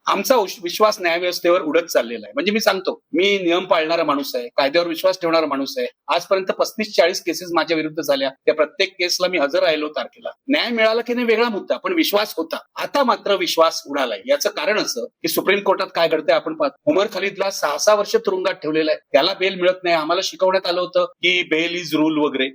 आमचा विश्वास न्यायव्यवस्थेवर उडत चाललेला आहे. म्हणजे मी सांगतो, मी नियम पाळणारा माणूस आहे, कायद्यावर विश्वास ठेवणारा माणूस आहे. आजपर्यंत 35-40 केसेस माझ्या विरुद्ध झाल्या. त्या प्रत्येक केसला मी हजर राहिलो तारखेला. न्याय मिळाला की नाही वेगळा मुद्दा, पण विश्वास होता. आता मात्र विश्वास उडालाय. याचं कारण असं की सुप्रीम कोर्टात काय घडतंय आपण पाहतो. उमर खलिदला 6 वर्ष तुरुंगात ठेवलेलं आहे. त्याला बेल मिळत नाही. आम्हाला शिकवण्यात आलं होतं की बेल इज रूल वगैरे,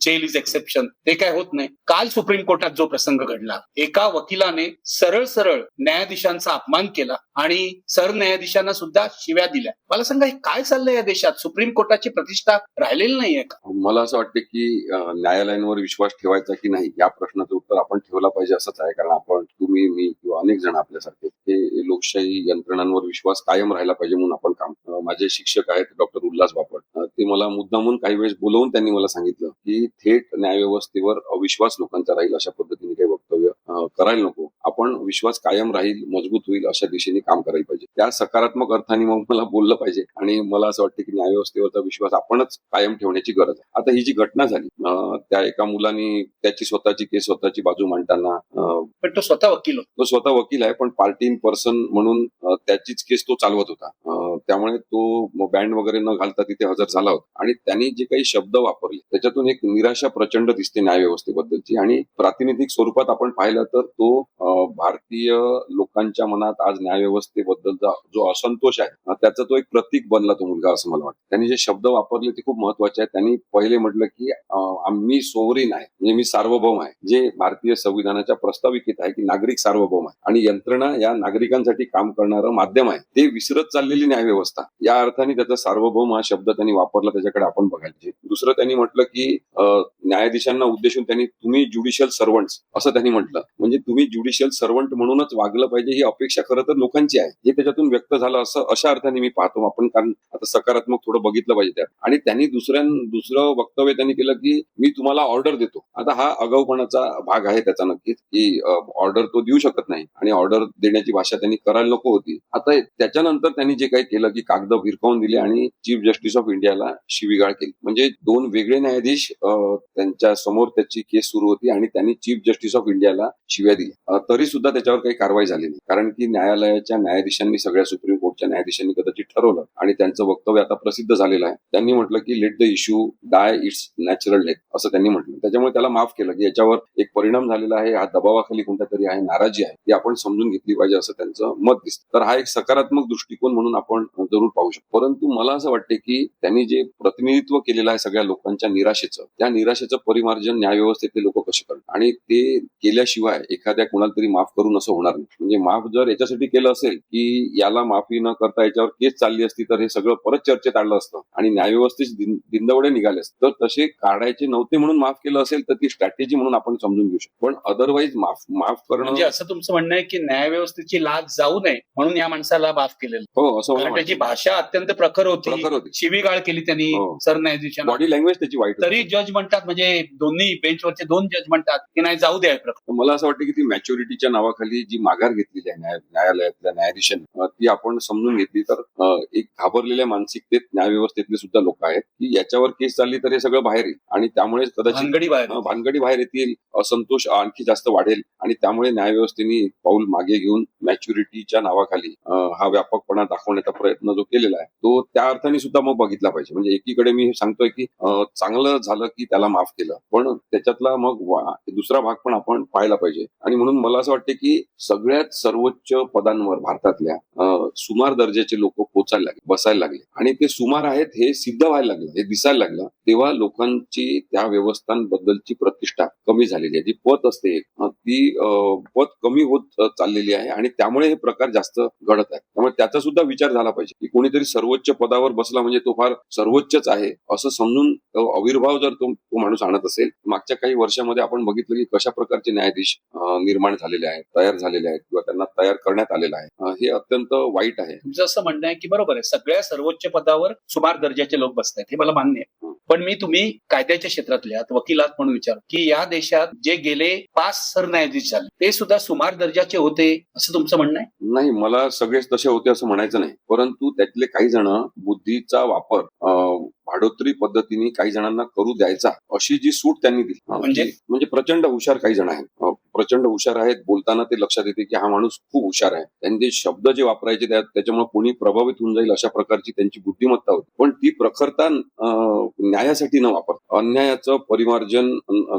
जेल इज एक्सेप्शन. ते काय होत नाही. काल सुप्रीम कोर्टात जो प्रसंग घडला, एका वकिलाने सरळ सरळ न्यायाधीशांचा अपमान केला आणि सरन्यायाधीशांना सुद्धा शिव्या दिल्या. मला सांगा, हे काय चाललंय या देशात? सुप्रीम कोर्टाची प्रतिष्ठा राहिलेली नाहीये का? मला असं वाटतं की न्यायालयांवर विश्वास ठेवायचा की नाही या प्रश्नाचं उत्तर आपण ठेवला पाहिजे असंच आहे. कारण आपण, तुम्ही, मी किंवा अनेक जण आपल्यासारखे हे लोकशाही यंत्रणांवर विश्वास कायम राहिला पाहिजे म्हणून आपण काम. माझे शिक्षक आहेत डॉक्टर उल्हास बापट, ते मला मुद्दामून काही वेळेस बोलवून त्यांनी मला सांगितलं की थेट न्यायव्यवस्थेवर अविश्वास लोकांचा राहील अशा पद्धतीने काही वक्तव्य करायला नको. आपण विश्वास कायम राहील, मजबूत होईल अशा दिशेने काम करायला पाहिजे. त्या सकारात्मक अर्थाने मग मला बोललं पाहिजे. आणि मला असं वाटतं की न्यायव्यवस्थेवरचा विश्वास आपणच कायम ठेवण्याची गरज आहे. आता ही जी घटना झाली, त्या एका मुलाने त्याची स्वतःची केस, स्वतःची बाजू मांडताना, पण तो स्वतः वकील होता. तो स्वतः वकील आहे, पण पार्टी इन पर्सन म्हणून त्याचीच केस तो चालवत होता. त्यामुळे तो बँड वगैरे न घालता तिथे हजर झाला होता. आणि त्यांनी जे काही शब्द वापरले त्याच्यातून एक निराशा प्रचंड दिसते न्यायव्यवस्थेबद्दलची. आणि प्रातिनिधिक स्वरूपात आपण पाहिलं तर तो भारतीय लोकांच्या मनात आज न्यायव्यवस्थेबद्दलचा जो असंतोष आहे त्याचा तो एक प्रतीक बनला तो मुलगा, असं मला वाटतं. त्यांनी जे शब्द वापरले ते खूप महत्वाचे आहेत. त्यांनी पहिले म्हटलं की मी सोवरीन आहे, म्हणजे मी सार्वभौम आहे, जे भारतीय संविधानाच्या प्रस्ताविकेत आहे की नागरिक सार्वभौम आहे आणि यंत्रणा या नागरिकांसाठी काम करणारं माध्यम आहे. ते विसरत चाललेली न्यायव्यवस्था, या अर्थाने त्याचा सार्वभौम हा शब्द त्यांनी वापरला, त्याच्याकडे आपण बघायचे. दुसरं त्यांनी म्हटलं की न्यायाधीशांना उद्देशून त्यांनी तुम्ही ज्युडिशियल सर्वंट्स असं त्यांनी म्हटलं. म्हणजे तुम्ही ज्युडिशियल सर्वंट म्हणूनच वागलं पाहिजे ही अपेक्षा खरं तर लोकांची आहे, हे त्याच्यातून व्यक्त झालं असं अशा अर्थाने मी पाहतो आपण. कारण आता सकारात्मक थोडं बघितलं पाहिजे त्यात. आणि त्यांनी दुसरं वक्तव्य त्यांनी केलं की मी तुम्हाला ऑर्डर देतो. आता हा आगाऊपणाचा भाग आहे त्याचा नक्कीच, की ऑर्डर तो देऊ शकत नाही आणि ऑर्डर देण्याची भाषा त्यांनी करायला नको होती. आता त्याच्यानंतर त्यांनी जे काही केलं की कागद भिरकावून दिले आणि चीफ जस्टिस ऑफ इंडियाला शिवीगाळ केली. म्हणजे 2 वेगळे न्यायाधीश त्यांच्या समोर त्याची केस सुरू होती आणि त्यांनी चीफ जस्टिस ऑफ इंडियाला शिव्या दिल्या. तरी सुद्धा त्याच्यावर काही कारवाई झाली नाही. कारण की न्यायालयाच्या न्यायाधीशांनी, सगळ्या सुप्रीम कोर्टच्या न्यायाधीशांनी कदाचित ठरवलं आणि त्यांचं वक्तव्य आता प्रसिद्ध झालेलं आहे. त्यांनी म्हटलं की let the issue die it's natural death असं त्यांनी म्हटलं. त्याच्यामुळे त्याला माफ केलं की याच्यावर एक परिणाम झालेला आहे, हा दबावाखाली कोणत्या तरी आहे, नाराजी आहे, ही आपण समजून घेतली पाहिजे असं त्यांचं मत दिसतं. तर हा एक सकारात्मक दृष्टिकोन म्हणून आपण जरूर पाहू शकतो. परंतु मला असं वाटते की त्यांनी जे प्रतिनिधित्व केलेलं आहे सगळ्या लोकांच्या निराशेचं, त्या निराशेचं परिमार्जन न्यायव्यवस्थेतले लोक कसे करतात आणि ते केल्याशिवाय एखाद्या कोणाला तरी माफ करून असं होणार नाही. म्हणजे माफ जर याच्यासाठी केलं असेल की याला माफी न करता याच्यावर केस चालली असती तर हे सगळं परत चर्चेत आणलं असतं आणि न्यायव्यवस्थेचे दिंदवडे निघाले असते. तर तसे काढायचे नव्हते म्हणून माफ केलं असेल तर ती स्ट्रॅटेजी म्हणून आपण समजून घेऊ शकतो. पण अदरवाईज माफ करणं, म्हणजे असं तुमचं म्हणणं आहे की न्यायव्यवस्थेची लाज जाऊ नये म्हणून या माणसाला माफ केलेलं. हो, असं कारण त्याची भाषा अत्यंत प्रखर होती. शिवीगाळ केली त्यांनी सरन्यायाधीशांना. बॉडी लँग्वेज त्याची वाईट. तरी जज म्हणतात, म्हणजे दोन्ही बेंचवरचे 2 जज म्हणतात की नाही, जाऊ द्या प्रकार. मला असं वाटतं की ती मॅच्युरिटीच्या नावाखाली जी माघार घेतलेली आहे न्यायालयातल्या न्यायाधीशांनी, ती आपण समजून घेतली तर एक घाबरलेल्या मानसिकतेत न्यायव्यवस्थेतले सुद्धा लोक आहेत की याच्यावर केस चालली तर हे सगळं बाहेर येईल आणि त्यामुळे कदाचित भानगडी बाहेर येतील, असंतोष आणखी जास्त वाढेल आणि त्यामुळे न्यायव्यवस्थेने पाऊल मागे घेऊन मॅच्युरिटीच्या नावाखाली हा व्यापकपणा दाखवण्याचा प्रयत्न जो केलेला आहे तो त्या अर्थाने सुद्धा मग बघितला पाहिजे. म्हणजे एकीकडे मी सांगतोय की चांगलं झालं की त्याला माफ केलं, पण त्याच्यातला मग दुसरा भाग पण आपण पाहायला पाहिजे. आणि म्हणून मला असं वाटतं की सगळ्यात सर्वोच्च पदांवर भारतातल्या सुमार दर्जाचे लोक पोचायला लागले, बसायला लागले आणि ते सुमार आहेत हे सिद्ध व्हायला लागलं, हे दिसायला लागलं. तेव्हा लोकांची त्या व्यवस्थांबद्दलची प्रतिष्ठा कमी झालेली आहे. जी पत असते ती पत कमी होत चाललेली आहे आणि त्यामुळे हे प्रकार जास्त घडत आहेत. त्यामुळे त्याचा सुद्धा विचार झाला पाहिजे की कोणीतरी सर्वोच्च पदावर बसला म्हणजे तो फार सर्वोच्चच आहे असं समजून आविर्भाव जर तो माणूस आणत असेल. मागच्या काही वर्षामध्ये आपण बघितलं की कशा प्रकारचे न्यायाधीश निर्माण झालेले आहेत, तयार झालेले आहेत किंवा त्यांना तयार करण्यात आलेलं आहे, हे अत्यंत वाईट आहे. तुमचं असं म्हणणं आहे की बरोबर आहे, सगळ्या सर्वोच्च पदावर सुमार दर्जाचे लोक बसतात, हे मला मान्य आहे. पण मी तुम्ही कायद्याच्या क्षेत्रातले आहात, वकील आहात म्हणून विचार की या देशात जे गेले 5 सरन्यायाधीश झाले ते सुद्धा सुमार दर्जाचे होते असं तुमचं म्हणणं आहे? नाही, मला सगळेच तसे होते असं म्हणायचं नाही, परंतु त्यातले काही जण बुद्धीचा वापर भाडोत्री पद्धतीने काही जणांना करू द्यायचा अशी जी सूट त्यांनी दिली, म्हणजे प्रचंड हुशार काही जण आहेत, प्रचंड हुशार आहेत. बोलताना ते लक्षात येते की हा माणूस खूप हुशार आहे. त्यांनी जे शब्द जे वापरायचे त्याच्यामुळे कोणी प्रभावित होऊन जाईल अशा प्रकारची त्यांची बुद्धिमत्ता होती. पण ती प्रखरता न्यायासाठी न वापरता, अन्यायाचं परिमार्जन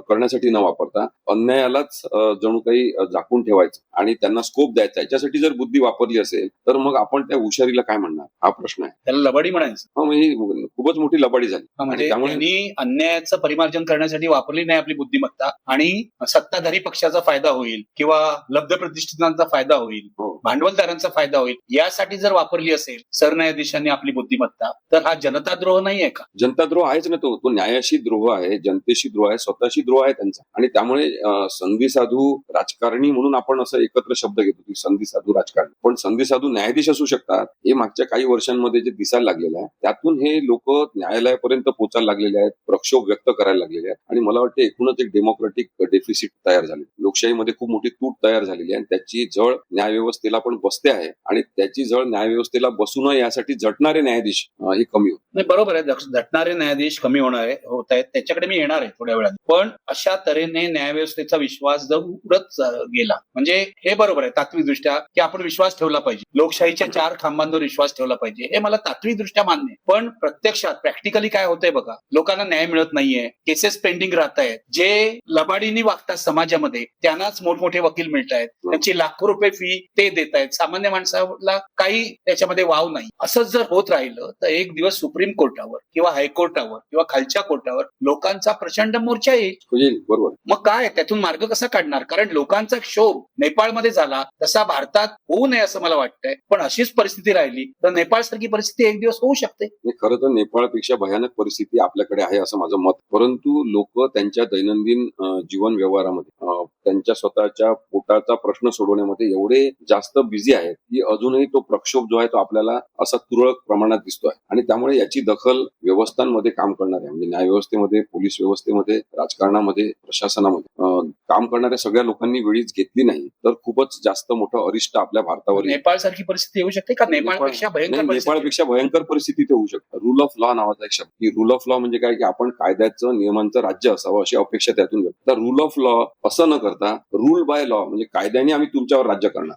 करण्यासाठी न वापरता, अन्यायालाच जणू काही झाकून ठेवायचं आणि त्यांना स्कोप द्यायचा, याच्यासाठी जर बुद्धी वापरली असेल तर मग आपण त्या हुशारीला काय म्हणणार, हा प्रश्न आहे. त्याला लबाडी म्हणायचं. म्हणजे खूपच मोठी लबाडी झाली. म्हणजे त्यामुळे त्यांनी अन्यायाचं परिमार्जन करण्यासाठी वापरली नाही आपली बुद्धिमत्ता, आणि सत्ताधारी पक्षाचा फायदा होईल किंवा लब्ध प्रतिष्ठितांचा फायदा होईल, हो. भांडवलदारांचा फायदा होईल, यासाठी जर वापरली असेल सरन्यायाधीशांनी आपली बुद्धिमत्ता, तर हा जनताद्रोह नाहीये का? जनताद्रोह आहेच ना. तो न्यायाशी द्रोह आहे, जनतेशी द्रोह आहे, स्वतःशी द्रोह आहे त्यांचा. आणि त्यामुळे संधी साधू राजकारणी म्हणून आपण असं एकत्र शब्द घेतो की संधी साधू राजकारणी, पण संधी साधू न्यायाधीश असू शकतात हे मागच्या काही वर्षांमध्ये जे दिसायला लागलेलं आहे, त्यातून हे लोक न्यायालयापर्यंत पोहोचायला लागलेले आहेत, प्रक्षोभ व्यक्त करायला लागलेले आहेत. आणि मला वाटतं एकूणच एक डेमोक्रेटिक डेफिसिट तयार झाले, लोकशाहीमध्ये खूप मोठी तूट तयार झालेली आहे आणि त्याची झळ न्यायव्यवस्थेला पण बसते आहे. आणि त्याची झळ न्यायव्यवस्थेला बसू नये यासाठी झटणारे न्यायाधीश हे कमी होत. नाही, बरोबर आहे. झटणारे न्यायाधीश कमी होत आहेत, त्याच्याकडे मी येणार आहे थोड्या वेळात. पण अशा तऱ्हेने न्यायव्यवस्थेचा विश्वास जर उडत गेला, म्हणजे हे बरोबर आहे तात्विकदृष्ट्या की आपण विश्वास ठेवला पाहिजे, लोकशाहीच्या 4 खांबांवर विश्वास ठेवला पाहिजे, हे मला तात्विकदृष्ट्या मान्य आहे. पण प्रत्यक्षात प्रॅक्टिकली काय होतंय बघा, लोकांना न्याय मिळत नाहीये, केसेस पेंडिंग राहत आहेत, जे लबाडीनी वागतात समाजामध्ये त्यांनाच मोठमोठे वकील मिळत आहेत, त्यांची लाखो रुपये फी ते देत आहेत, सामान्य माणसाला काही त्याच्यामध्ये वाव नाही. असं जर होत राहिलं तर एक दिवस सुप्रीम कोर्टावर किंवा हायकोर्टावर किंवा खालच्या कोर्टावर लोकांचा प्रचंड मोर्चा येईल. बरोबर. मग काय त्यातून मार्ग कसा काढणार? कारण लोकांचा क्षोभ नेपाळमध्ये झाला तसा भारतात होऊ नये असं मला वाटतंय. पण अशीच परिस्थिती राहिली तर नेपाळ सारखी परिस्थिती एक दिवस होऊ शकते. खरं तर नेपाळपेक्षा भयानक परिस्थिती आपल्याकडे आहे असं माझं मत. परंतु लोक त्यांच्या दैनंदिन जीवन व्यवहारामध्ये त्यांच्या स्वतःच्या पोटाचा प्रश्न सोडवण्यामध्ये एवढे जास्त बिझी आहेत की अजूनही तो प्रक्षोभ जो आहे तो आपल्याला असा तुरळक प्रमाणात दिसतोय. आणि त्यामुळे याची दखल व्यवस्थांमध्ये काम करणाऱ्या, म्हणजे न्याय व्यवस्थेमध्ये, पोलीस व्यवस्थेमध्ये, राजकारणामध्ये, प्रशासनामध्ये काम करणाऱ्या सगळ्या लोकांनी वेळीच घेतली नाही तर खूपच जास्त मोठं अरिष्ट आपल्या भारतावर नेपाळ सारखी परिस्थिती येऊ शकते का? नेपाळपेक्षा भयंकर परिस्थिती ते होऊ शकते. रूल ऑफ लॉ नावाचा एक शब्द, की रूल ऑफ लॉ म्हणजे काय, की आपण कायद्याचं नियमांचं राज्य असावं अशी अपेक्षा त्यातून व्यक्त. तर रूल ऑफ लॉ असं न करता रूल बाय लॉ, म्हणजे कायद्याने आम्ही तुमच्यावर राज्य करणार,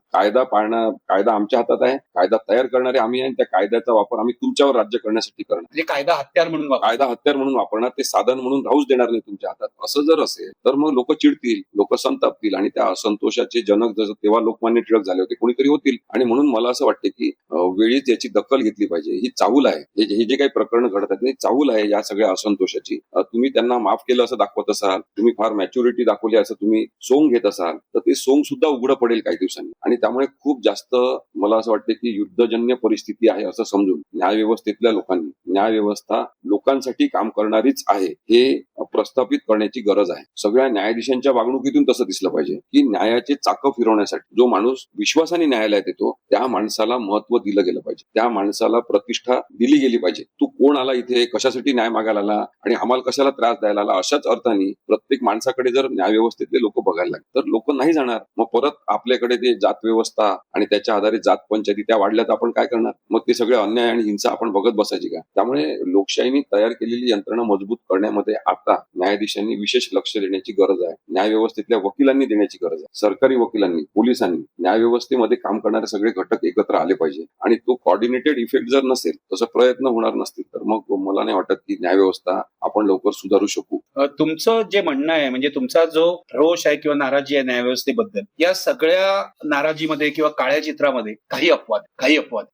कायदा आमच्या हातात आहे, कायदा तयार करणारे आम्ही आहे, त्या कायद्याचा वापर आम्ही तुमच्यावर राज्य करण्यासाठी करणार, म्हणजे कायदा हत्यार म्हणून वापरणार, ते साधन म्हणून राहूच देणार नाही तुमच्या हातात. असं जर असेल तर मग लोक चिडतील, लोक संतापतील आणि त्या असंतोषाचे जनक जसं तेव्हा लोकमान्य टिळक झाले होते कोणीतरी होतील. आणि म्हणून मला असं वाटतं की वेळीच याची दखल घेतली पाहिजे. ही चाहूल आहे, हे जे काही प्रकरण घडत आहेत चाहूल आहे या सगळ्या असंतोषाची. तुम्ही त्यांना माफ केलं असं दाखवत असाल, तुम्ही फार मॅच्युरिटी दाखवली असं तुम्ही सोंग घेत असाल तर ते सोंग सुद्धा उघडं पडेल काही दिवसांनी. आणि त्यामुळे खूप जास्त मला असं वाटतं की युद्धजन्य परिस्थिती आहे असं समजून न्याय व्यवस्थेतल्या लोकांनी, न्याय व्यवस्था लोकांसाठी काम करणारीच आहे हे प्रस्थापित करण्याची गरज आहे. सगळ्या न्यायाधीशांच्या वागणुकीतून तसं दिसलं पाहिजे की न्यायाचे चाकं फिरवण्यासाठी जो माणूस विश्वासाने न्यायालयात येतो त्या माणसाला महत्व दिलं गेलं पाहिजे, त्या माणसाला प्रतिष्ठा दिली गेली पाहिजे. तू कोण आला इथे, कशासाठी न्याय मागायला आला आणि आम्हाला कशाला त्रास द्यायला आला, अशाच अर्थाने प्रत्येक माणसाकडे जर न्याय व्यवस्थेतले लोक बघायला लागले तर लोक नाही जाणार. मग परत आपल्याकडे ते जात व्यवस्था आणि त्याच्या आधारे जात पंचायती त्या वाढल्या तर आपण काय करणार? मग ते सगळे अन्याय आणि हिंसा आपण बघत बसायची का? त्यामुळे लोकशाहीने तयार केलेली यंत्रणा मजबूत करण्यामध्ये आता न्यायाधीशांनी विशेष लक्ष देण्याची गरज आहे. न्याय व्यवस्थेतल्या वकिलांनी देण्याची गरज आहे. सरकारी वकिलांनी, पोलिसांनी, न्याय व्यवस्थेमध्ये काम करणारे सगळे घटक एकत्र आले पाहिजे. आणि तो कॉर्डिनेटेड इफेक्ट जर नसेल, तसं प्रयत्न होणार नसतील तर मग मला नाही वाटत की न्याय व्यवस्था आपण लवकर सुधारू शकू. तुमचं जे म्हणणं आहे, म्हणजे तुमचा जो रोष आहे किंवा नाराजी आहे न्यायव्यवस्थेबद्दल, या सगळ्या नाराजीमध्ये किंवा काळ्या चित्रामध्ये काही अपवाद.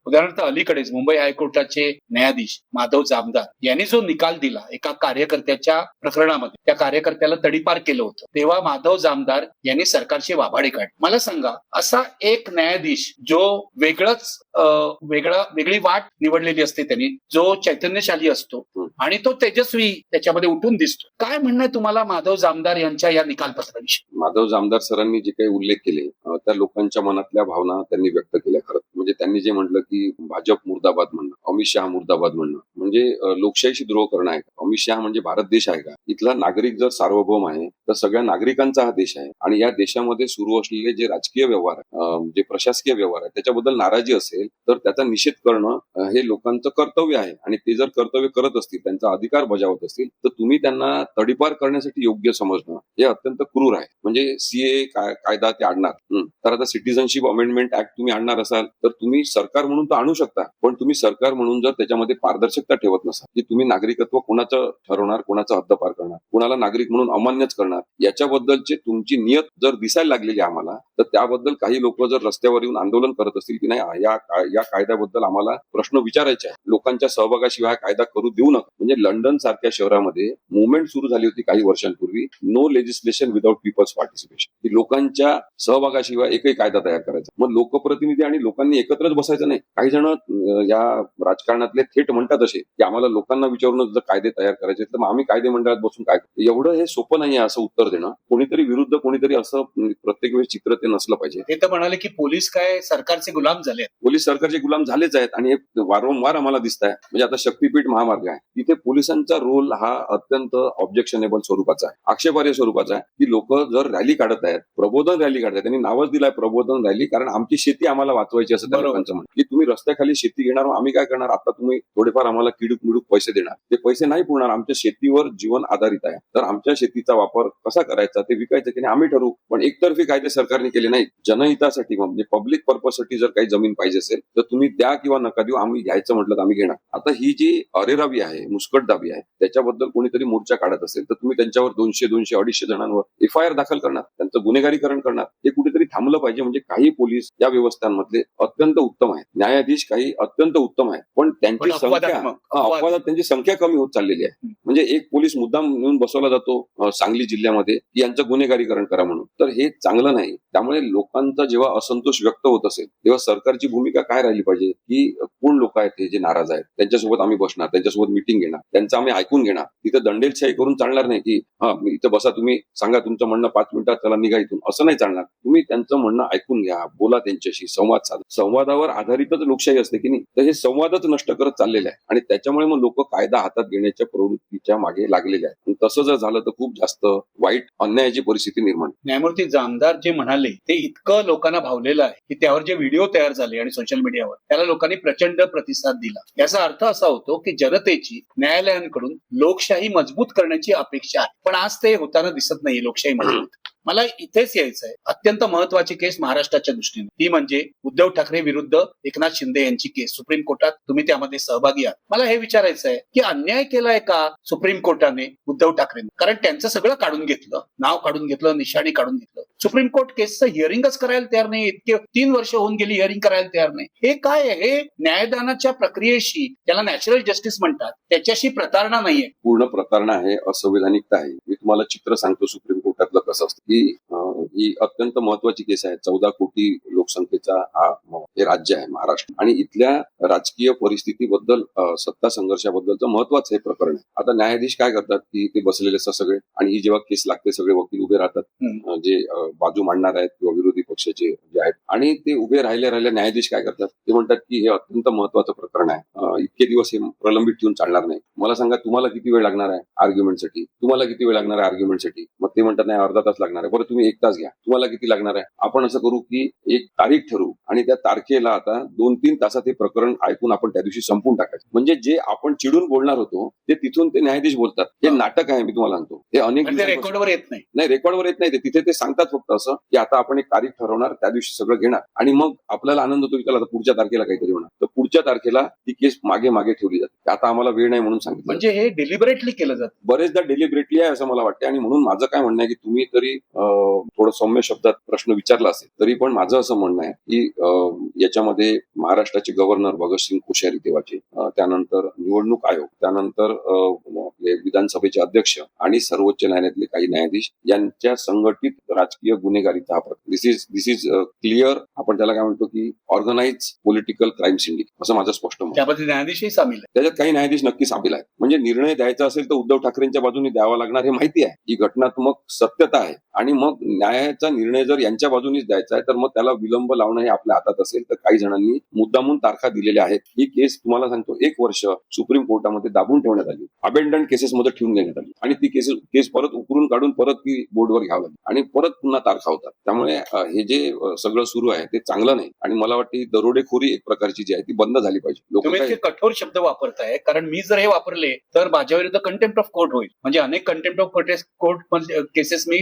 उदाहरणार्थ अलीकडेच मुंबई हायकोर्टाचे न्यायाधीश माधव जामदार यांनी जो निकाल दिला एका कार्यकर्त्याच्या प्रकरणामध्ये, त्या कार्यकर्त्याला तडीपार केलं होतं, तेव्हा माधव जामदार यांनी सरकारचे वाभाडे काढले. मला सांगा, असा एक न्यायाधीश जो वेगळी वाट निवडलेली असते त्यांनी, जो चैतन्यशाली असतो आणि तो तेजस्वी त्याच्यामध्ये उठून दिसतो, काय म्हणणं आहे तुम्हाला माधव जामदार यांच्या या निकालपत्राविषयी? माधव जामदार सरांनी जे काही उल्लेख केले त्या लोकांच्या मनातल्या भावना त्यांनी व्यक्त केल्या. खरं म्हणजे त्यांनी जे म्हटलं की भाजप मुर्दाबाद म्हणणं, अमित शहा मुर्दाबाद म्हणणं म्हणजे लोकशाहीशी द्रोह करणं आहे. अमित शहा म्हणजे भारत देश आहे का? इथला नागरिक जर सार्वभौम आहे तर सगळ्या नागरिकांचा हा देश आहे आणि या देशामध्ये सुरू असलेले जे राजकीय व्यवहार जे प्रशासकीय व्यवहार आहे त्याच्याबद्दल नाराजी असेल तर त्याचा निषेध करणं हे लोकांचं कर्तव्य आहे आणि ते जर कर्तव्य करत असतील, त्यांचा अधिकार बजावत असतील तर तुम्ही त्यांना तडीपार करण्यासाठी योग्य समजणं हे अत्यंत क्रूर आहे. म्हणजे सीए कायदा ते आणणार, तर आता सिटिझनशिप अमेंडमेंट ऍक्ट तुम्ही आणणार असाल तर तुम्ही सरकार म्हणून तर आणू शकता, पण तुम्ही सरकार म्हणून जर त्याच्यामध्ये पारदर्शकता ठेवत नसाल की तुम्ही नागरिकत्व कोणाचं ठरवणार, कोणाचं हद्दपार करणार, कोणाला नागरिक म्हणून अमान्यच करणार, याच्याबद्दलची तुमची नियत जर दिसायला लागलेली आम्हाला, तर त्याबद्दल काही लोक जर रस्त्यावर येऊन आंदोलन करत असतील की नाही या कायद्याबद्दल आम्हाला प्रश्न विचारायचे आहे, लोकांच्या सहभागाशिवाय कायदा करू देऊ नका. म्हणजे लंडन सारख्या शहरामध्ये मुवमेंट सुरू झाली होती काही वर्षांपूर्वी, no legislation without people's participation, की लोकांच्या सहभागाशिवाय एकही कायदा तयार करायचा. मग लोकप्रतिनिधी आणि लोकांनी एकत्रच बसायचं नाही. काही जण या राजकारणातले थेट म्हणतात असे की आम्हाला लोकांना विचारूनच जर कायदे तयार करायचे तर मग आम्ही कायदे मंडळात बसून काय, एवढं हे सोपं नाही आहे असं उत्तर देणं. कोणीतरी विरुद्ध कोणीतरी असं प्रत्येक वेळी चित्र ते नसलं पाहिजे. ते तर म्हणाले की पोलीस काय सरकारचे गुलाम झाले, पोलीस सरकारचे गुलाम झालेच आहेत आणि हे वारंवार आम्हाला दिसत आहे. म्हणजे आता शक्तीपीठ महामार्ग आहे, तिथे पोलिसांचा रोल हा अत्यंत ऑब्जेक्शनेबल स्वरूपाचा आहे, आक्षेपार्ह स्वरूपाचा आहे. की लोक जर रॅली काढत आहेत, प्रबोधन रॅली काढत आहेत, त्यांनी नावच दिलाय प्रबोधन रॅली, कारण आमची शेती आम्हाला वाचवायची असं त्या लोकांचं म्हणणं, की तुम्ही रस्त्याखाली शेती घेणार, आम्ही काय करणार, आता तुम्ही थोडेफार आम्हाला किडूक मिडूक पैसे देणार, ते पैसे नाही पुरणार, आमच्या शेतीवर जीवन आधारित आहे, तर आमच्या शेतीचा वापर कसा करायचा ते विकायचं की नाही आम्ही ठरवू. पण एकतर्फी कायदे सरकारने केले नाही. जनहितासाठी म्हणजे पब्लिक पर्पजसाठी जर काही जमीन पाहिजे असेल तर तुम्ही द्या किंवा नका देऊ, आम्ही घ्यायचं म्हटलं तर आम्ही घेणार. आता ही जी अरेरावी आहे, मुस्कटदाबी आहे, त्याच्याबद्दल कोणीतरी मोर्चा काढत असेल तर तुम्ही त्यांच्यावर 200, 250 जणांवर FIR दाखल करणार, त्यांचं गुन्हेगारीकरण करणार. हे कुठेतरी थांबलं पाहिजे. म्हणजे काही पोलीस या व्यवस्थांमधले अत्यंत उत्तम आहेत, न्यायाधीश काही अत्यंत उत्तम आहेत, पण त्यांची संख्या अपवादात त्यांची संख्या कमी होत चाललेली आहे. म्हणजे एक पोलीस मुद्दाम नेऊन बसवला जातो सांगली जिल्ह्यामध्ये की यांचं गुन्हेगारीकरण करा म्हणून, तर हे चांगलं नाही. त्यामुळे लोकांचा जेव्हा असंतोष व्यक्त होत असेल तेव्हा सरकारची भूमिका काय राहिली पाहिजे, की कोण लोक आहेत हे जे नाराज आहेत त्यांच्यासोबत आम्ही बसणार, त्यांच्यासोबत मिटिंग घेणार, त्यांचं आम्ही ऐकून घेणार. तिथं दंडेलशाही करून चालणार नाही की इथं बसा, तुम्ही सांगा तुमचं म्हणणं 5 मिनिटात, चला निघा इथून, असं नाही चालणार. तुम्ही त्यांचं म्हणणं ऐकून घ्या, बोला त्यांच्याशी, संवाद साधा. संवादावर आधारितच लोकशाही असते की नाही, तर हे संवादच नष्ट करत चाललेले आहे आणि त्याच्यामुळे मग लोक कायदा हातात घेण्याच्या प्रवृत्तीच्या मागे लागलेले आहेत. तसं जर झालं तर खूप जास्त वाईट अन्यायाची परिस्थिती निर्माण. न्यायमूर्ती जामदार जे म्हणाले ते इतकं लोकांना भावलेलं आहे की त्यावर जे व्हिडिओ तयार झाले आणि सोशल मीडियावर त्याला लोकांनी प्रचंड प्रतिसाद दिला. याचा अर्थ असा होतो की जनतेची न्यायालयांकडून लोकशाही मजबूत करण्याची अपेक्षा आहे, पण आज ते होताना दिसत नाही लोकशाही मजबूत. मला इथेच यायचं आहे, अत्यंत महत्वाची केस महाराष्ट्राच्या दृष्टीने, ती म्हणजे उद्धव ठाकरे विरुद्ध एकनाथ शिंदे यांची केस सुप्रीम कोर्टात. तुम्ही त्यामध्ये सहभागी आहात. मला हे विचारायचं आहे की अन्याय केलाय का सुप्रीम कोर्टाने उद्धव ठाकरे, कारण त्यांचं सगळं काढून घेतलं, नाव काढून घेतलं, निशाणी काढून घेतलं. सुप्रीम कोर्ट केसचं हिअरिंगच करायला तयार नाही, इतके 3 वर्ष होऊन गेली हिअरिंग करायला तयार नाही. हे काय आहे? हे न्यायदानाच्या प्रक्रियेशी, त्याला नॅचरल जस्टिस म्हणतात, त्याच्याशी प्रतारणा नाहीये, पूर्ण प्रतारणा आहे, असंविधानिकता आहे. मी तुम्हाला चित्र सांगतो सुप्रीम कोर्टातलं कसं असतं. ही अत्यंत महत्वाची केस आहे. 14 कोटी लोकसंख्येचा हे राज्य आहे महाराष्ट्र आणि इथल्या राजकीय परिस्थितीबद्दल, सत्ता संघर्षाबद्दलचं महत्वाचं हे प्रकरण आहे. आता न्यायाधीश काय करतात की ते बसलेले असतात सगळे आणि ही जेव्हा केस लागते सगळे वकील उभे राहतात, जे बाजू मांडणार आहेत किंवा विरोधी पक्षाचे जे आहेत, आणि ते उभे राहिल्या न्यायाधीश काय करतात, ते म्हणतात की हे अत्यंत महत्वाचं प्रकरण आहे, इतके दिवस हे प्रलंबित ठेवून चालणार नाही. मला सांगा तुम्हाला किती वेळ लागणार आहे आर्ग्युमेंटसाठी, तुम्हाला किती वेळ लागणार आहे आर्ग्युमेंटसाठी. मग ते म्हणतात नाही अर्धा तास लागणार आहे. बरं तुम्ही 1 तास घ्या, तुम्हाला किती लागणार आहे. आपण असं करू की एक तारीख ठरवू आणि त्या तारखेला आता 2-3 तासात हे प्रकरण ऐकून आपण त्या दिवशी संपून टाकायचं. म्हणजे जे आपण चिडून बोलणार होतो ते तिथून ते न्यायाधीश बोलतात. हे नाटक आहे, मी तुम्हाला सांगतो. हे अनेक रेकॉर्डवर येत नाही. नाही, रेकॉर्डवर येत नाही. तिथे ते सांगतात फक्त असं की आता आपण एक तारीख ठरवणार, त्या दिवशी सगळं घेणार आणि मग आपल्याला आनंद होतो की त्याला पुढच्या तारखेला काहीतरी होणार. तर पुढच्या तारखेला ती केस मागे मागे ठेवली जाते. आता आम्हाला वेळ नाही म्हणून सांगितलं. म्हणजे हे डिलिबरेटली केलं जातं, बरेचदा डिलिबरेटली आहे असं मला वाटतं. आणि म्हणून माझं काय म्हणणं आहे की तुम्ही तरी थोडं सौम्य शब्दात प्रश्न विचारला असेल तरी पण माझं असं म्हणणं आहे की याच्यामध्ये महाराष्ट्राचे गव्हर्नर भगतसिंग कोश्यारी तेव्हाचे, त्यानंतर निवडणूक आयोग, त्यानंतर आपले विधानसभेचे अध्यक्ष आणि सर्वोच्च न्यायालयातले काही न्यायाधीश यांच्या संघटित राजकीय गुन्हेगारीचा हा प्रकार. दिस इज क्लिअर. आपण त्याला काय म्हणतो की ऑर्गनाइज पॉलिटिकल क्राईम सिंडिकेट, असं माझं स्पष्ट मत. त्यामध्ये न्यायाधीशही सामील आहे. त्याच्यात काही न्यायाधीश नक्की सामील आहेत. म्हणजे निर्णय द्यायचा असेल तर उद्धव ठाकरेंच्या बाजूने द्यावा लागणार हे माहिती आहे. ही घटनात्मक सत्यता आहे आणि मग न्यायाचा निर्णय जर यांच्या बाजूनेच द्यायचा आहे तर मग त्याला विलंब लावणं हे आपल्या हातात असेल. तर काही जणांनी मुद्दामून तारखा दिलेल्या आहेत. ही केस तुम्हाला सांगतो 1 वर्ष सुप्रीम कोर्टामध्ये दाबून ठेवण्यात आली, अबेंडन केसेसमध्ये ठेवून देण्यात आली आणि ती केस परत उकरून काढून परत ती बोर्डवर घ्यावी लागली आणि परत पुन्हा तारखा होतात. त्यामुळे हे जे सगळं सुरू आहे ते चांगलं नाही आणि मला वाटतं दरोडेखोरी एक प्रकारची जी आहे ती बंद झाली पाहिजे. लोक तुम्ही इतके कठोर शब्द वापरताय, कारण मी जर हे वापरले तर माझ्या विरुद्ध कंटेम्प्ट ऑफ कोर्ट होईल. म्हणजे अनेक कंटेम्प्ट ऑफ कोर्ट केसेस मी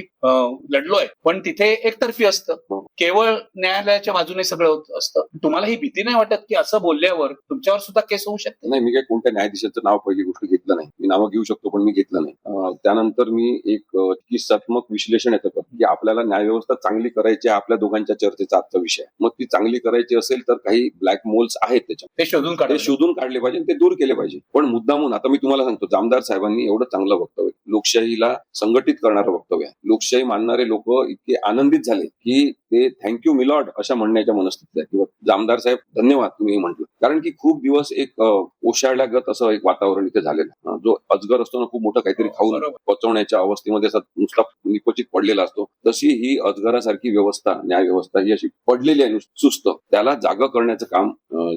लढलोय, पण तिथे एकतर्फी असतं, केवळ न्यायालयाच्या बाजूने सगळं होत असतं. तुम्हाला ही भीती नाही वाटत की असं बोलल्यावर तुमच्यावर सुद्धा केस होऊ शकते? नाही, मी काही कोणत्या न्यायाधीशाचं नाव पहिली गोष्ट घेतलं नाही. मी नावं घेऊ शकतो पण मी घेतलं नाही. त्यानंतर मी एक चिकित्सात्मक विश्लेषण येतं की आपल्याला न्यायव्यवस्था चांगली करायची आहे. आपल्या दोघांच्या चर्चेचा आजचा विषय आहे. मग ती चांगली करायची असेल तर काही ब्लॅक मोल्स आहेत त्याच्यात, ते शोधून ते शोधून काढले पाहिजे, ते दूर केले पाहिजे. पण मुद्दामून आता मी तुम्हाला सांगतो, जामदार साहेबांनी एवढं चांगलं वक्तव्य, लोकशाहीला संघटित करणारं वक्तव्य आहे. लोकशाही मानणारे लोक इतके आनंदित झाले की ते थँक्यू मिलॉर्ड अशा म्हणण्याच्या मनस्थितीत आहे किंवा जामदार साहेब धन्यवाद तुम्ही म्हटलं. कारण की खूप दिवस एक ओशाळल्यागत असं एक वातावरण इथे झालेलं. जो अजगर असतो ना, खूप मोठं काहीतरी खाऊन पचवण्याच्या अवस्थेमध्ये असा नुसता निकोचित पडलेला असतो, तशी ही अजगरासारखी व्यवस्था, न्याय व्यवस्था ही अशी पडलेली आहे सुस्त. त्याला जागा करण्याचं काम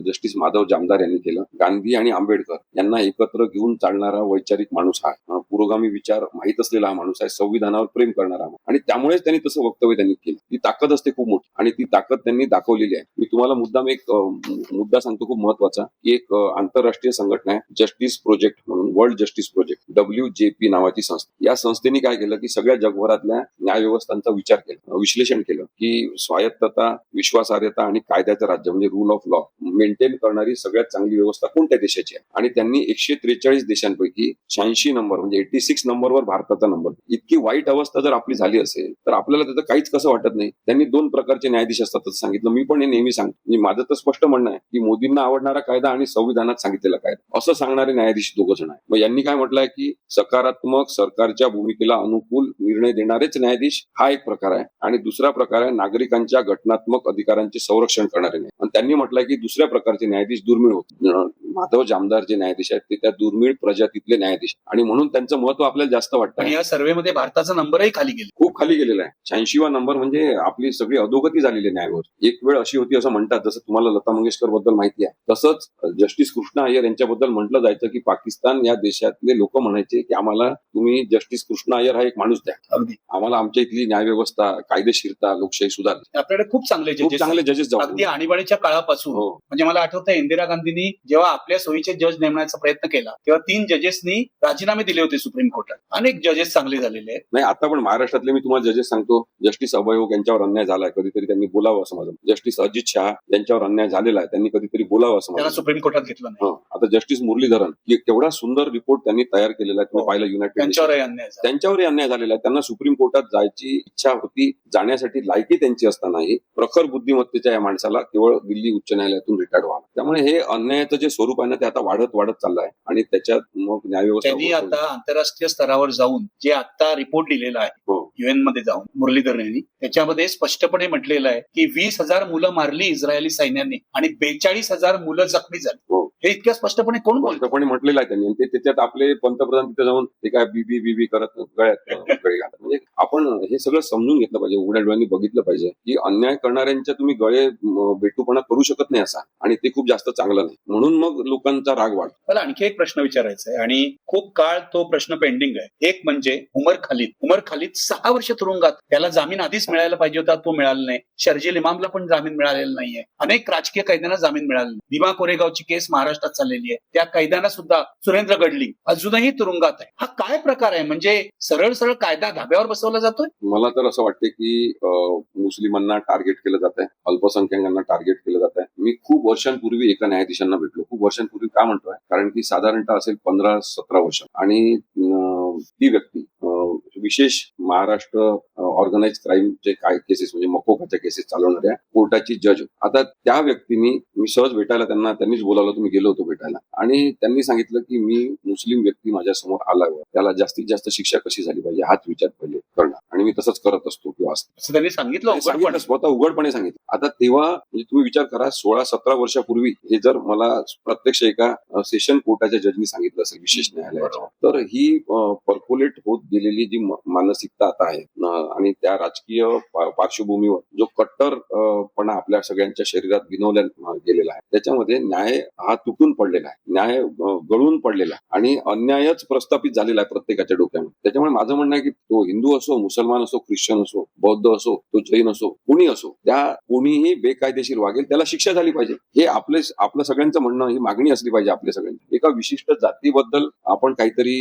जस्टिस माधव जामदार यांनी केलं. गांधी आणि आंबेडकर यांना एकत्र घेऊन चालणारा वैचारिक माणूस हा, पुरोगामी विचार माहीत असलेला हा माणूस आहे, संविधानावर प्रेम करणारा आणि त्यामुळेच त्यांनी तसं वक्तव्य त्यांनी केलं. ती ताकद असते खूप मोठी आणि ती ताकद त्यांनी दाखवलेली आहे. मी तुम्हाला मुद्दाम एक मुद्दा सांगतो खूप महत्वाचा. एक आंतरराष्ट्रीय संघटना आहे जस्टिस प्रोजेक्ट म्हणून, वर्ल्ड जस्टिस प्रोजेक्ट, WJP नावाची संस्था. या संस्थेने काय केलं की सगळ्या जगभरातल्या न्यायव्यवस्थांचा विचार केला, विश्लेषण केलं की स्वायत्तता, विश्वासार्हता आणि कायद्याचं राज्य म्हणजे रूल ऑफ लॉ मेंटेन करणारी सगळ्यात चांगली व्यवस्था कोणत्या देशाची आहे. आणि त्यांनी 143 देशांपैकी 86 नंबर म्हणजे 86 नंबरवर भारताचा नंबर. इतकी वाईट अवस्था जर आपली झाली असेल तर आपल्याला त्याचं काहीच कसं वाटत नाही. त्यांनी 2 प्रकारचे न्यायाधीश असतात असं सांगितलं. मी पण हे नेहमी सांगतो, म्हणजे माझं तर स्पष्ट म्हणणं आहे की मोदींना आवडणारा कायदा आणि संविधानात सांगितलेला कायदा असं सांगणारे न्यायाधीश 2 जण आहेत. मग यांनी काय म्हटलंय की सकारात्मक सरकारच्या भूमिकेला अनुकूल निर्णय देणारेच न्यायाधीश हा एक प्रकार आहे आणि दुसरा प्रकार आहे नागरिकांच्या घटनात्मक अधिकारांचे संरक्षण करणारे न्याय. आणि त्यांनी म्हटलंय की दुसऱ्या प्रकारचे न्यायाधीश दुर्मिळ होते. माधव जामदार जे न्यायाधीश आहेत ते त्या दुर्मिळ प्रजातीतले न्यायाधीश आणि म्हणून त्यांचं महत्व आपल्याला जास्त वाटतं. आणि या सर्व्हेमध्ये भारताचा नंबरही खाली गेला, खूप खाली गेलेला आहे. 86वा नंबर म्हणजे आपली सगळी अधोगती झालेली आहे न्यायावर. एक वेळ अशी होती असं म्हणतात, जसं तुम्हाला लता मंगेशकर बद्दल माहिती आहे, तसंच जस्टिस कृष्णा अय्यर यांच्याबद्दल म्हटलं जायचं की पाकिस्तान या देशातले लोक म्हणायचे की आम्हाला तुम्ही जस्टिस कृष्णा अय्यर हा एक माणूस द्या, अगदी आम्हाला आमच्या इथली न्यायव्यवस्था, कायदेशीरता, लोकशाही सुधारली. आपल्याकडे खूप चांगले जजेस अगदी आणीबाणीच्या काळापासून. म्हणजे मला आठवतं इंदिरा गांधींनी जेव्हा आपल्या सोयीचे जज नेमण्याचा प्रयत्न केला तेव्हा 3 जजेसनी राजीनामे दिले होते सुप्रीम कोर्टात. अनेक जजेस चांगले झालेले आहेत. नाही, आता पण महाराष्ट्रातले मी तुम्हाला जजेस सांगतो, जस्टिस अभय ओक यांच्यावर अन्याय झालाय, कधीतरी त्यांनी बोलावं असं माझं. जस्टिस अजित शहा यांच्यावर अन्याय झालेला आहे, त्यांनी कधीतरी बोलावं असं त्याला माझं. सुप्रीम कोर्टात घेतलं नाही. आता जस्टिस मुरलीधरन केवढा सुंदर रिपोर्ट त्यांनी तयार केलेला आहे, तुम्ही पाहिलं. युनायटेड त्यांच्यावरही अन्याय झाला. त्यांच्यावरही अन्याय झालेला आहे. त्यांना सुप्रीम कोर्टात जायची इच्छा होती, जाण्यासाठी लायकी त्यांची असतानाही प्रखर बुद्धिमत्तेच्या या माणसाला केवळ दिल्ली उच्च न्यायालयातून रिटायर्ड व्हावं. त्यामुळे हे अन्यायाचं जे स्वरूप आहे ना ते आता वाढत चाललं आहे आणि त्याच्यात मग न्यायव्यवस्था त्यांनी आता आंतरराष्ट्रीय स्तरावर जाऊन जे आता रिपोर्ट लिहिलेला आहे UN मध्ये जाऊन मुरलीधरन यांनी, त्याच्यामध्ये स्पष्टपणे म्हटलेलं आहे की 20,000 मुलं मारली इस्रायली सैन्याने आणि 42,000 मुलं जखमी झाली. हे इतक्या स्पष्टपणे कोण स्पष्टपणे म्हटलेलं आहे त्यांनी. ते त्याच्यात आपले पंतप्रधान तिथे जाऊन ते काय बीबी करत गळ्यात गळे घालतात. म्हणजे आपण हे सगळं समजून घेतलं पाहिजे, उघड्या डोळ्यांनी बघितलं पाहिजे की अन्याय करणाऱ्यांच्या तुम्ही गळे भेटूपणा करू शकत नाही असा, आणि ते खूप जास्त चांगलं नाही. म्हणून मग लोकांचा राग वाढतो. मला आणखी एक प्रश्न विचारायचा आहे आणि खूप काळ तो प्रश्न पेंडिंग आहे. एक म्हणजे उमर खालिद 6 वर्ष तुरुंगात. त्याला जामीन आधीच मिळायला पाहिजे होता, तो मिळाला नाही. शर्जील इमामला पण जामीन मिळालेला नाहीये. अनेक राजकीय कैद्यांना जामीन मिळाला नाही. भीमा कोरेगावची केस महाराष्ट्रात चाललेली आहे, त्या कैद्यांना सुद्धा सुरेंद्र गडलिंग अजूनही तुरुंगात आहे. हा काय प्रकार आहे? म्हणजे सरळ कायदा धाब्यावर बसवला जातोय. मला तर असं वाटतं की मुस्लिमांना टार्गेट केलं जात आहे, अल्पसंख्याकांना टार्गेट केलं जात आहे. मी खूप वर्षांपूर्वी एका न्यायाधीशांना भेटलो. खूप वर्षांपूर्वी का म्हणतोय, कारण की साधारणतः असेल 15-17 वर्ष. आणि ती व्यक्ती विशेष महाराष्ट्र ऑर्गनाइज क्राईमचे काय केसेस म्हणजे मकोकाच्या केसेस चालवणाऱ्या कोर्टाची जज. आता त्या व्यक्तींनी, मी सहज भेटायला त्यांनीच बोलावलं, तुम्ही गेलो होतो भेटायला, आणि त्यांनी सांगितलं की मी मुस्लिम व्यक्ती माझ्या समोर आल्यावर त्याला जास्तीत जास्त शिक्षा कशी झाली पाहिजे हाच विचार पहिले करणार, आणि मी तसंच करत असतो किंवा असतो. त्यांनी सांगितलं, स्वतः उघडपणे सांगितलं. आता तेव्हा म्हणजे तुम्ही विचार करा, 16-17 वर्षापूर्वी हे जर मला प्रत्यक्ष एका सेशन कोर्टाच्या जजनी सांगितलं असेल, विशेष न्यायालयाच्या, तर ही पर्क्युलेट होत गेलेली जी मानसिकता आता आहे आणि त्या राजकीय पार्श्वभूमीवर जो कट्टरपणा आपल्या सगळ्यांच्या शरीरात विनवल्या गेलेला आहे, त्याच्यामध्ये न्याय हा तुटून पडलेला आहे, न्याय गळून पडलेला आहे आणि अन्यायच प्रस्थापित झालेला आहे प्रत्येकाच्या डोक्यामध्ये. त्याच्यामुळे माझं म्हणणं आहे की तो हिंदू असो, मुसलमान असो, ख्रिश्चन असो, बौद्ध असो, तो जैन असो, कुणी असो, त्या कोणीही बेकायदेशीर वागेल त्याला शिक्षा झाली पाहिजे. हे आपलं सगळ्यांचं म्हणणं, ही मागणी असली पाहिजे आपल्या सगळ्यांची. एका विशिष्ट जातीबद्दल आपण काहीतरी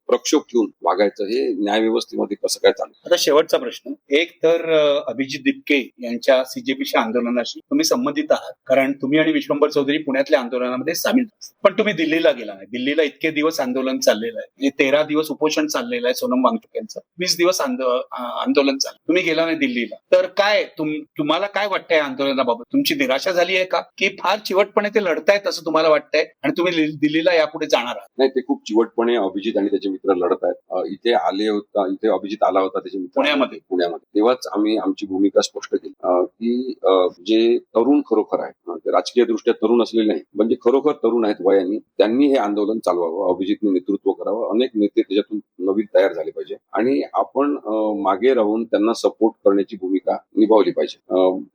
प्रक्षोभ ठेवून वागायचं, हे न्यायव्यवस्थेमध्ये कसं काय चालतं? आता शेवटचा प्रश्न, एक तर अभिजित दिपके यांच्या सीजेपीच्या आंदोलनाशी तुम्ही संबंधित आहात, कारण तुम्ही आणि विश्वंभर चौधरी पुण्यातल्या आंदोलनामध्ये सामील आहात. पण तुम्ही दिल्लीला गेला नाही. दिल्लीला इतके दिवस आंदोलन चाललेलं आहे, 13 दिवस उपोषण चाललेलं आहे सोनम वांगचुक यांचं, 20 दिवस आंदोलन चाललं, तुम्ही गेला नाही दिल्लीला. तर काय तुम्हाला काय वाटतंय आंदोलनाबाबत? तुमची निराशा झाली आहे का, की फार चिवटपणे ते लढतायत असं तुम्हाला वाटतंय आणि तुम्ही दिल्लीला यापुढे जाणार आहात? नाही, ते खूप चिवटपणे अभिजित आणि त्याचे मित्र लढत आहेत. इथे अभिजित आला होता त्याचे मित्र पुण्यामध्ये. तेव्हाच आम्ही आमची भूमिका स्पष्ट केली की जे तरुण खरोखर आहे, ते राजकीय दृष्ट्या तरुण असलेले नाही, म्हणजे खरोखर तरुण आहेत वयाने, त्यांनी हे आंदोलन चालवावं, अभिजितने नेतृत्व करावं. अनेक नेते त्याच्यातून नवीन तयार झाले पाहिजे आणि आपण मागे राहून त्यांना सपोर्ट करण्याची भूमिका निभावली पाहिजे.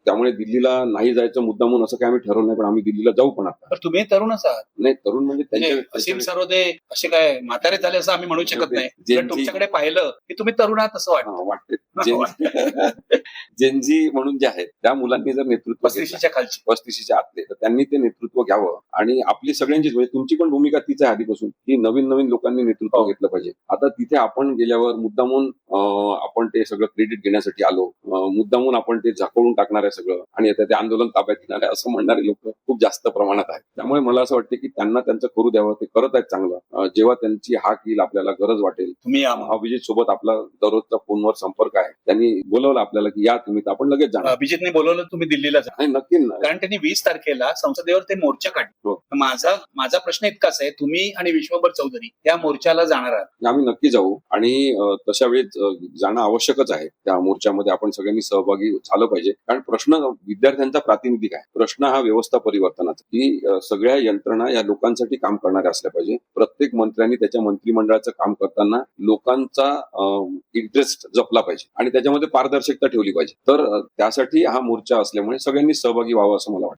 त्यामुळे दिल्लीला नाही जायचं मुद्दामून असं काय आम्ही ठरवलं नाही, पण आम्ही दिल्लीला जाऊ. पण आता तुम्ही तरुणच आहात. नाही, तरुण म्हणजे असीम सरोदे असे काय म्हातारे झाले असं आम्ही म्हणू शकत नाही. तुमच्याकडे पाहिलं की तुम्ही तरुण आहात असं वाटते. जेनजी म्हणून जे आहेत त्या मुलांनी जर नेतृत्व 35च्या खालची, 35च्या आतले, तर त्यांनी ते नेतृत्व घ्यावं आणि आपली सगळ्यांचीच, म्हणजे तुमची पण भूमिका तीच आहे आधीपासून, की नवीन लोकांनी नेतृत्व घेतलं पाहिजे. आता तिथे आपण गेल्यावर मुद्दामून आपण ते सगळं क्रेडिट घेण्यासाठी आलो, मुद्दामून आपण ते झाकळून टाकणार आहे सगळं आणि आता ते आंदोलन ताब्यात घेणार आहे असं म्हणणारे लोक खूप जास्त प्रमाणात आहेत. त्यामुळे मला असं वाटतं की त्यांना त्यांचं करू द्यावं, ते करत आहेत चांगलं. जेव्हा त्यांची हाक येईल, आपल्याला गरज वाटेल, तुम्ही अभिजित सोबत आपला दररोजचा फोनवर संपर्क आहे, त्यांनी बोलवलं आपल्याला की या तुम्ही, तर आपण लगेच जाणार. अभिजितने बोलवलं, तुम्ही दिल्लीला जा. नाही, नक्की, कारण त्यांनी 20 तारखेला संसदेवर ते मोर्चा काढला. माझा प्रश्न इतकाच आहे, तुम्ही आणि विश्वंभर चौधरी या मोर्चाला जाणार आहात? आम्ही नक्की जाऊ आणि तशा वेळेस जाणं आवश्यकच आहे. त्या मोर्चामध्ये आपण सगळ्यांनी सहभागी झालं पाहिजे, कारण प्रश्न विद्यार्थ्यांचा प्रातिनिधिक आहे. प्रश्न हा व्यवस्था परिवर्तनाचा, की सगळ्या यंत्रणा या लोकांसाठी काम करणाऱ्या असल्या पाहिजे. प्रत्येक मंत्र्यांनी त्याच्या मंत्रिमंडळाचं काम करताना लोकांचा इंटरेस्ट जपला पाहिजे आणि त्याच्यामध्ये पारदर्शकता ठेवली पाहिजे. तर त्यासाठी हा मोर्चा असल्यामुळे सगळ्यांनी सहभागी व्हावं असं मला वाटतं.